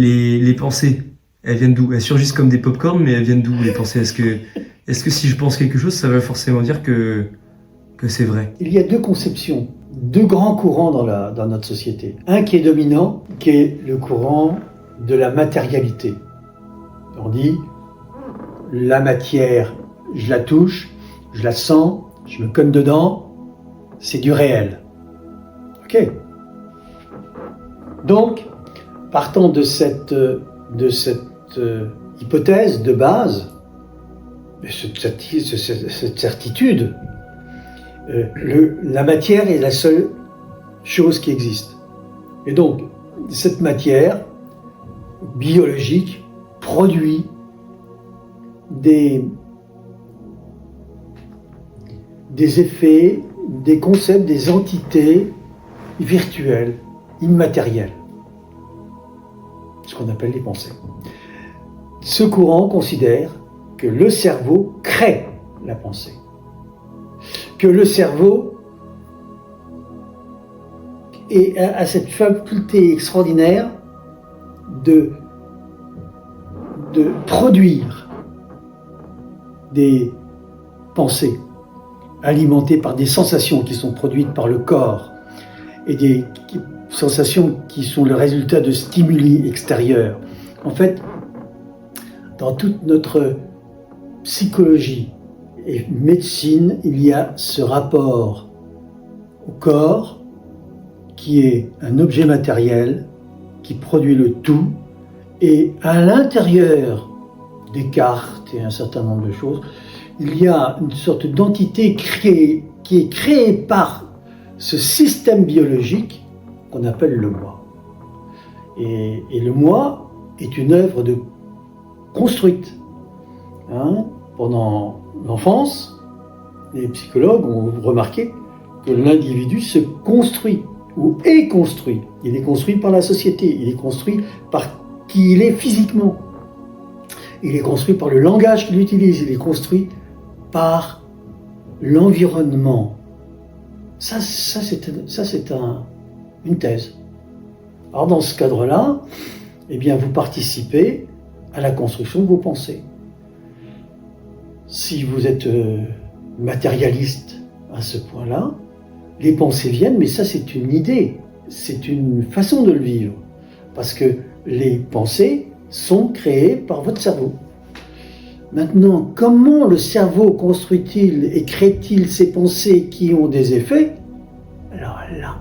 Les pensées, elles viennent d'où? Elles surgissent comme des pop-corn, mais elles viennent d'où les pensées? Est-ce que si je pense quelque chose, ça veut forcément dire que c'est vrai? Il y a deux conceptions, deux grands courants dans notre société. Un qui est dominant, qui est le courant de la matérialité. On dit, la matière, je la touche, je la sens, je me cogne dedans, c'est du réel. Ok? Donc, partant de cette hypothèse de base, cette certitude, la matière est la seule chose qui existe. Et donc, cette matière biologique produit des effets, des concepts, des entités virtuelles, immatérielles, ce qu'on appelle les pensées. Ce courant considère que le cerveau crée la pensée, que le cerveau a cette faculté extraordinaire de produire des pensées alimentées par des sensations qui sont produites par le corps et des sensations qui sont le résultat de stimuli extérieurs. En fait, dans toute notre psychologie et médecine, il y a ce rapport au corps qui est un objet matériel qui produit le tout, et à l'intérieur des cartes et un certain nombre de choses, il y a une sorte d'entité qui est créée par ce système biologique qu'on appelle le moi. Et le moi est une œuvre construite. Pendant l'enfance, les psychologues ont remarqué que l'individu se construit ou est construit. Il est construit par la société, il est construit par qui il est physiquement. Il est construit par le langage qu'il utilise, il est construit par l'environnement. Ça c'est une thèse. Alors dans ce cadre-là, eh bien, vous participez à la construction de vos pensées. Si vous êtes matérialiste à ce point-là, les pensées viennent, mais ça c'est une idée, c'est une façon de le vivre. Parce que les pensées sont créées par votre cerveau. Maintenant, comment le cerveau construit-il et crée-t-il ces pensées qui ont des effets? Alors là,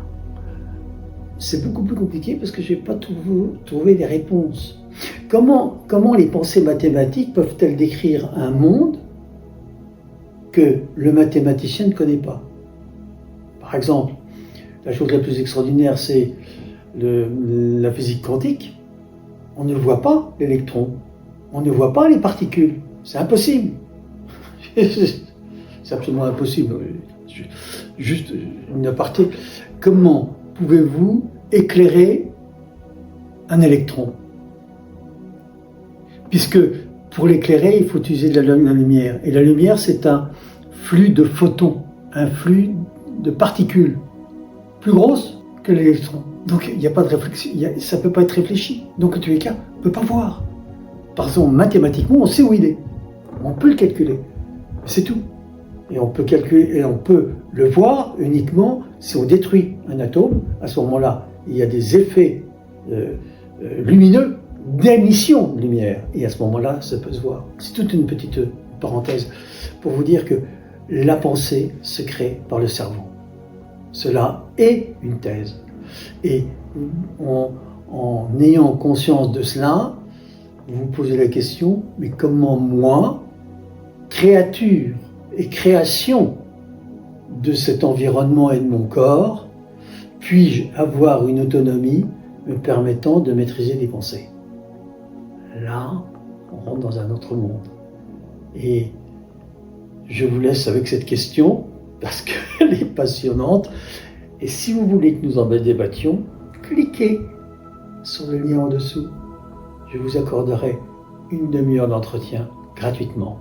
c'est beaucoup plus compliqué parce que je n'ai pas trouvé les réponses. Comment les pensées mathématiques peuvent-elles décrire un monde que le mathématicien ne connaît pas? Par exemple, la chose la plus extraordinaire, c'est la physique quantique. On ne voit pas l'électron, on ne voit pas les particules. C'est impossible. C'est absolument impossible. Juste une aparté. Comment pouvez-vous éclairer un électron? Puisque pour l'éclairer, il faut utiliser de la lumière. Et la lumière, c'est un flux de photons, un flux de particules plus grosses que l'électron. Donc il n'y a pas de réflexion, ça ne peut pas être réfléchi. Donc en tous les cas, on ne peut pas voir. Par exemple, mathématiquement, on sait où il est. On peut le calculer. C'est tout. Et on peut calculer, et on peut le voir uniquement si on détruit un atome. À ce moment-là, il y a des effets lumineux d'émission de lumière. Et à ce moment-là, ça peut se voir. C'est toute une petite parenthèse pour vous dire que la pensée se crée par le cerveau. Cela est une thèse. Et en ayant conscience de cela, vous vous posez la question, mais comment moi, créature et création de cet environnement et de mon corps, puis-je avoir une autonomie me permettant de maîtriser les pensées? Là, on rentre dans un autre monde. Et je vous laisse avec cette question, parce qu'elle est passionnante. Et si vous voulez que nous en débattions, cliquez sur le lien en dessous. Je vous accorderai une demi-heure d'entretien gratuitement.